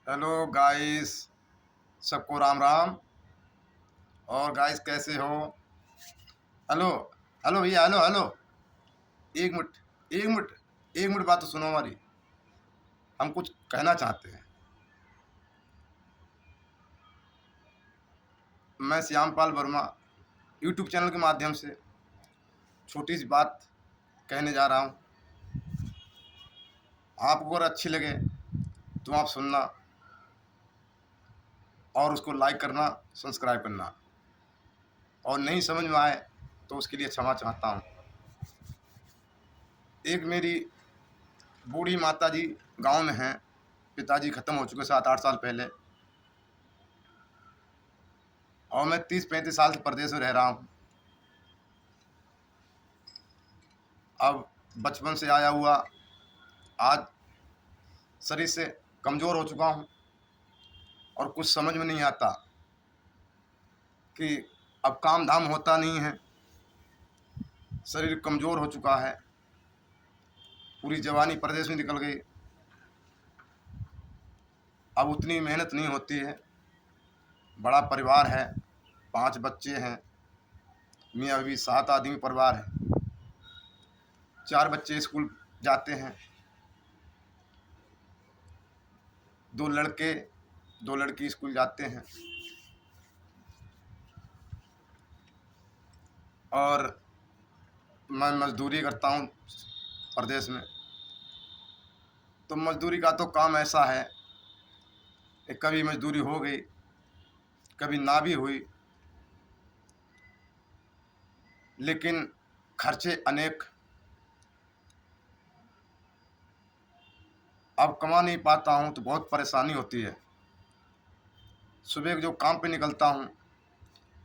Hello guys, सबको राम राम। और guys कैसे हो? हेलो। हेलो भैया, हेलो हेलो। एक मिनट, एक मिनट, एक मिनट, बात तो सुनो हमारी। हम कुछ कहना चाहते हैं। मैं श्यामपाल वर्मा यूट्यूब चैनल के माध्यम से छोटी सी बात कहने जा रहा हूँ। आपको अगर अच्छी लगे तो आप सुनना और उसको लाइक करना, सब्सक्राइब करना। और नहीं समझ में आए तो उसके लिए क्षमा चाहता हूँ। एक मेरी बूढ़ी माता जी गाँव में हैं। पिताजी ख़त्म हो चुके 7-8 साल पहले। और मैं 30-35 साल से प्रदेश में रह रहा हूँ। अब बचपन से आया हुआ आज शरीर से कमज़ोर हो चुका हूँ और कुछ समझ में नहीं आता कि अब काम धाम होता नहीं है। शरीर कमज़ोर हो चुका है। पूरी जवानी प्रदेश में निकल गई। अब उतनी मेहनत नहीं होती है। बड़ा परिवार है, 5 बच्चे हैं। मियाँ बीवी 7 आदमी परिवार है। 4 बच्चे स्कूल जाते हैं। 2 लड़के 2 लड़की स्कूल जाते हैं। और मैं मजदूरी करता हूँ प्रदेश में। तो मजदूरी का तो काम ऐसा है कि कभी मजदूरी हो गई, कभी ना भी हुई, लेकिन खर्चे अनेक। अब कमा नहीं पाता हूँ तो बहुत परेशानी होती है। सुबह जो काम पे निकलता हूँ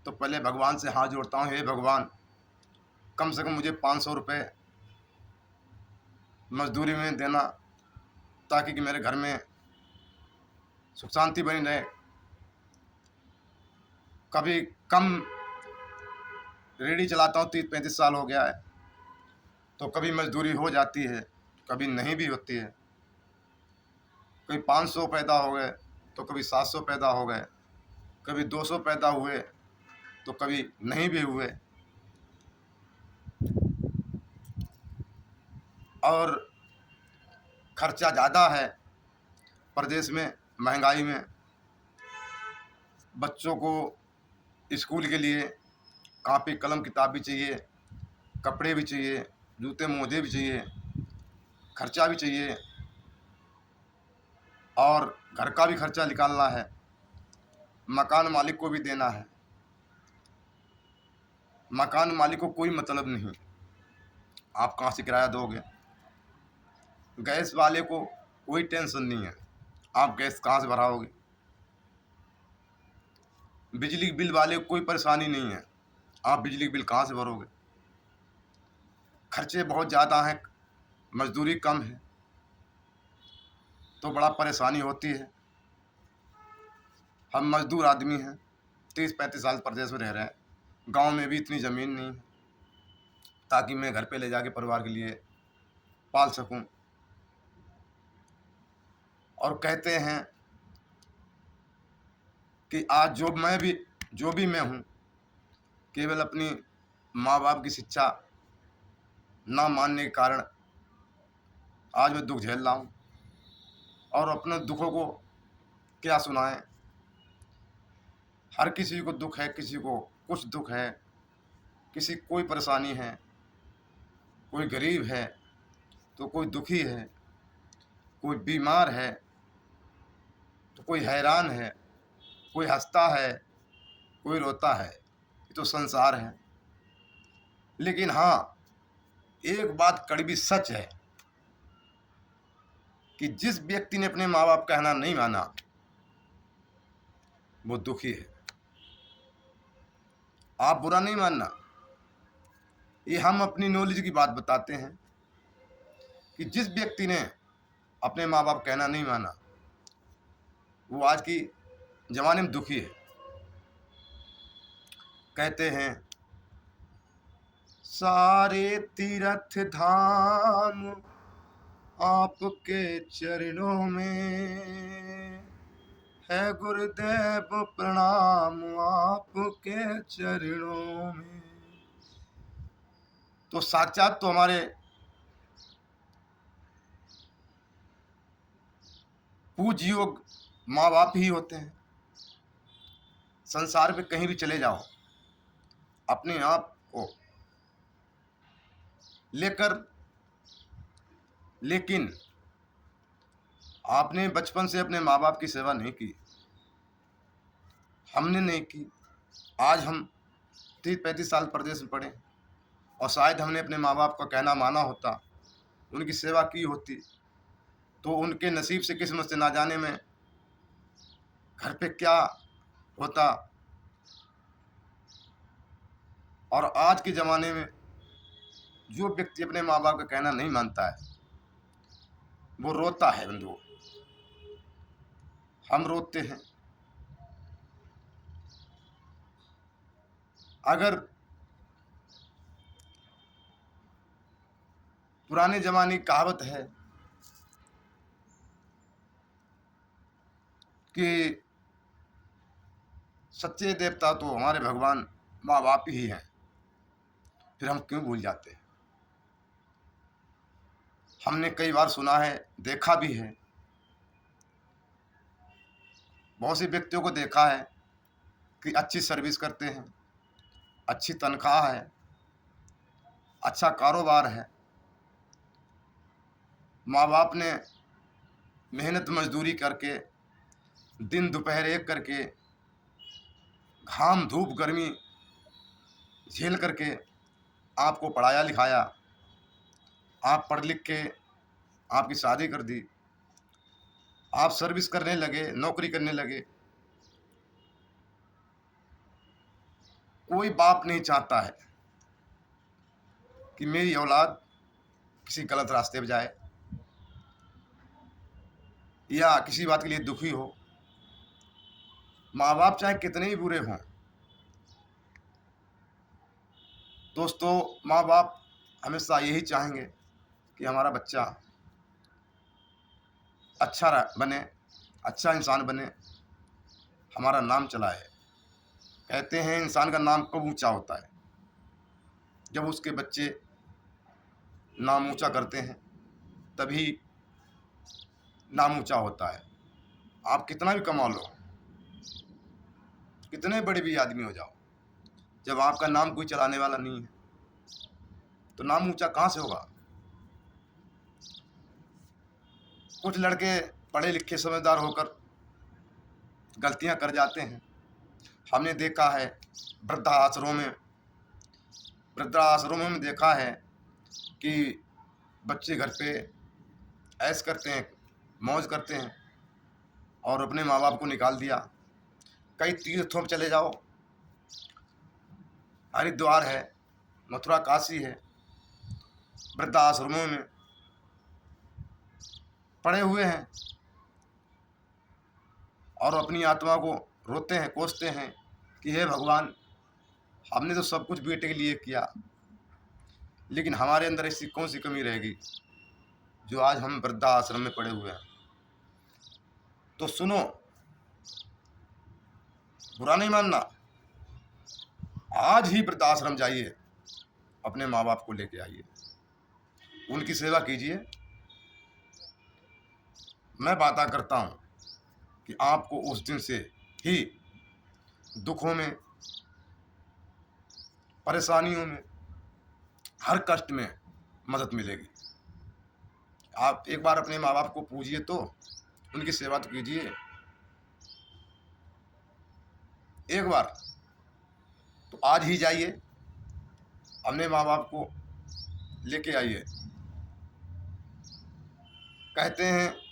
तो पहले भगवान से हाथ जोड़ता हूँ, हे भगवान, कम से कम मुझे 500 रुपये मजदूरी में देना, ताकि कि मेरे घर में सुख शांति बनी रहे। कभी कम रेडी चलाता हूँ, 30-35 साल हो गया है, तो कभी मजदूरी हो जाती है, कभी नहीं भी होती है। कभी 500 पैदा हो गए तो कभी 700 पैदा हो गए, कभी 200 पैदा हुए तो कभी नहीं भी हुए। और खर्चा ज़्यादा है प्रदेश में, महंगाई में। बच्चों को स्कूल के लिए कापी कलम किताब भी चाहिए, कपड़े भी चाहिए, जूते मोजे भी चाहिए, खर्चा भी चाहिए। और घर का भी खर्चा निकालना है, मकान मालिक को भी देना है। मकान मालिक को कोई मतलब नहीं, आप कहाँ से किराया दोगे। गैस वाले को कोई टेंशन नहीं है, आप गैस कहाँ से भराओगे। बिजली बिल वाले को कोई परेशानी नहीं है, आप बिजली बिल कहाँ से भरोगे। खर्चे बहुत ज़्यादा हैं, मजदूरी कम है, तो बड़ा परेशानी होती है। हम मजदूर आदमी हैं, 30-35 साल प्रदेश में रह रहे हैं। गांव में भी इतनी ज़मीन नहीं है ताकि मैं घर पे ले जाके परिवार के लिए पाल सकूं। और कहते हैं कि आज जो भी मैं हूं, केवल अपनी माँ बाप की शिक्षा ना मानने के कारण आज मैं दुख झेल रहा हूं। और अपने दुखों को क्या सुनाएं। हर किसी को दुख है, किसी को कुछ दुख है, किसी को कोई परेशानी है। कोई गरीब है तो कोई दुखी है, कोई बीमार है तो कोई हैरान है, कोई हंसता है, कोई रोता है। ये तो संसार है। लेकिन हाँ, एक बात कड़वी सच है कि जिस व्यक्ति ने अपने माँ बाप का कहना नहीं माना, वो दुखी है। आप बुरा नहीं मानना, ये हम अपनी नॉलेज की बात बताते हैं कि जिस व्यक्ति ने अपने माँ बाप कहना नहीं माना, वो आज की जमाने में दुखी है। कहते हैं सारे तीर्थ धाम आपके चरणों में, है गुरुदेव प्रणाम आपके चरणों में। तो साक्षात तो हमारे पूज्य योग माँ बाप ही होते हैं। संसार में कहीं भी चले जाओ, अपने आप को लेकर, लेकिन आपने बचपन से अपने माँ बाप की सेवा नहीं की, हमने नहीं की। आज हम 30-35 साल प्रदेश में पढ़े, और शायद हमने अपने माँ बाप का कहना माना होता, उनकी सेवा की होती, तो उनके नसीब से किस्मत से ना जाने में घर पे क्या होता। और आज के ज़माने में जो व्यक्ति अपने माँ बाप का कहना नहीं मानता है वो रोता है। बंधु, हम रोते हैं। अगर पुराने ज़माने की कहावत है कि सच्चे देवता तो हमारे भगवान माँ बाप ही हैं, फिर हम क्यों भूल जाते हैं। हमने कई बार सुना है, देखा भी है, बहुत से व्यक्तियों को देखा है कि अच्छी सर्विस करते हैं, अच्छी तनख्वाह है, अच्छा कारोबार है, माँ बाप ने मेहनत मजदूरी करके दिन दोपहर एक करके घाम धूप गर्मी झेल करके आपको पढ़ाया लिखाया, आप पढ़ लिख के आपकी शादी कर दी, आप सर्विस करने लगे, नौकरी करने लगे। कोई बाप नहीं चाहता है कि मेरी औलाद किसी गलत रास्ते पर जाए या किसी बात के लिए दुखी हो। माँ बाप चाहे कितने ही बुरे हों, दोस्तों, माँ बाप हमेशा यही चाहेंगे कि हमारा बच्चा अच्छा बने, अच्छा इंसान बने, हमारा नाम चलाए। कहते हैं इंसान का नाम कब ऊंचा होता है? जब उसके बच्चे नाम ऊंचा करते हैं, तभी नाम ऊंचा होता है। आप कितना भी कमा लो, कितने बड़े भी आदमी हो जाओ, जब आपका नाम कोई चलाने वाला नहीं है तो नाम ऊंचा कहाँ से होगा? कुछ लड़के पढ़े लिखे समझदार होकर गलतियां कर जाते हैं। हमने देखा है वृद्धाश्रमों में देखा है कि बच्चे घर पे ऐश करते हैं, मौज करते हैं, और अपने माँ बाप को निकाल दिया। कई तीर्थों में चले जाओ, हरिद्वार है, मथुरा काशी है, वृद्धाश्रमों में पड़े हुए हैं और अपनी आत्मा को रोते हैं, कोसते हैं कि हे भगवान, हमने तो सब कुछ बेटे के लिए किया, लेकिन हमारे अंदर ऐसी कौन सी कमी रहेगी जो आज हम वृद्धाश्रम में पड़े हुए हैं। तो सुनो, बुरा नहीं मानना, आज ही वृद्धाश्रम जाइए, अपने माँ बाप को लेके आइए, उनकी सेवा कीजिए। मैं वादा करता हूँ कि आपको उस दिन से ही दुखों में, परेशानियों में, हर कष्ट में मदद मिलेगी। आप एक बार अपने माँ बाप को पूजिए, तो उनकी सेवा तो कीजिए एक बार। तो आज ही जाइए, अपने माँ बाप को लेके आइए। कहते हैं